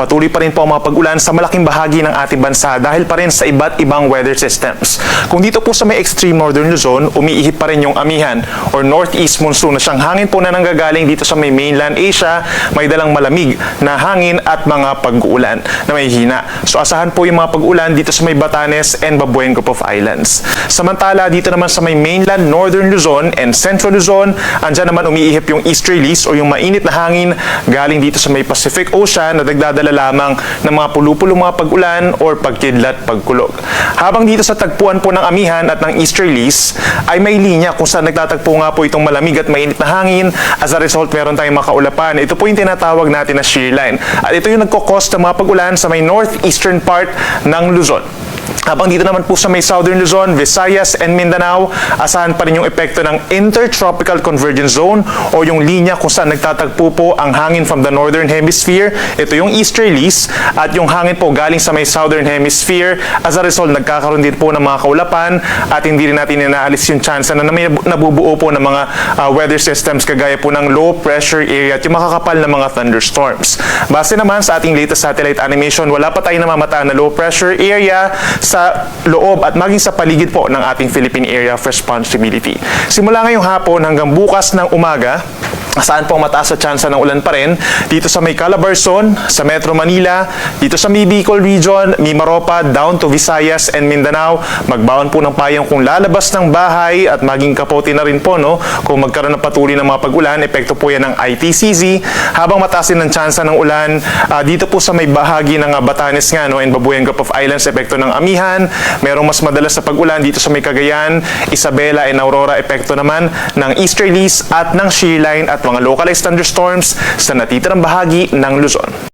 Patuloy pa rin po ang mga pag-ulan sa malaking bahagi ng ating bansa dahil pa rin sa iba't ibang weather systems. Kung dito po sa may extreme northern Luzon, umiihip pa rin yung amihan or northeast monsoon na siyang hangin po na nanggagaling dito sa may mainland Asia, may dalang malamig na hangin at mga pag-uulan na may hina. So asahan po yung mga pag-ulan dito sa may Batanes and Babueng Group of Islands. Samantala, dito naman sa may mainland northern Luzon and central Luzon, andyan naman umiihip yung easterlies o yung mainit na hangin galing dito sa may Pacific Ocean na nagdadala lamang ng mga pulupulong mga pag-ulan or pagkidlat, pagkulog. Habang dito sa tagpuan po ng amihan at ng easterlies ay may linya kung saan nagtatagpo nga po itong malamig at mainit na hangin. As a result, meron tayong makaulapan. Ito po yung tinatawag natin na shear line. At ito yung nagkukos ng mga pag-ulan sa may northeastern part ng Luzon. Habang dito naman po sa may Southern Luzon, Visayas and Mindanao, asahan pa rin yung epekto ng Intertropical Convergence Zone o yung linya kung saan nagtatagpo po ang hangin from the Northern Hemisphere. Ito yung easterlies at yung hangin po galing sa may Southern Hemisphere. As a result, nagkakaroon din po ng mga kaulapan at hindi rin natin inaalis yung chance na may nabubuo po ng mga weather systems kagaya po ng low pressure area at yung makakapal na mga thunderstorms. Base naman sa ating latest satellite animation, wala pa tayong namamataan na low pressure area sa loob at maging sa paligid po ng ating Philippine Area of Responsibility. Simula ngayong hapon hanggang bukas ng umaga, saan po ang mataas sa tsansa ng ulan pa rin? Dito sa may Calabarzon, sa Metro Manila, dito sa may Bicol Region, Mimaropa, down to Visayas and Mindanao. Magbaon po ng payong kung lalabas ng bahay at maging kapote na rin po, no? Kung magkaroon ng patuloy ng mga pag-ulan, epekto po yan ng ITCZ. Habang mataas din ang tsansa ng ulan, dito po sa may bahagi ng Batanes nga, no? And Babueng Group of Islands, epekto ng amihan. Merong mas madalas sa pag-ulan dito sa may Cagayan, Isabela and Aurora, epekto naman ng easterlies at ng shear line at mga localized thunderstorms sa natitirang bahagi ng Luzon.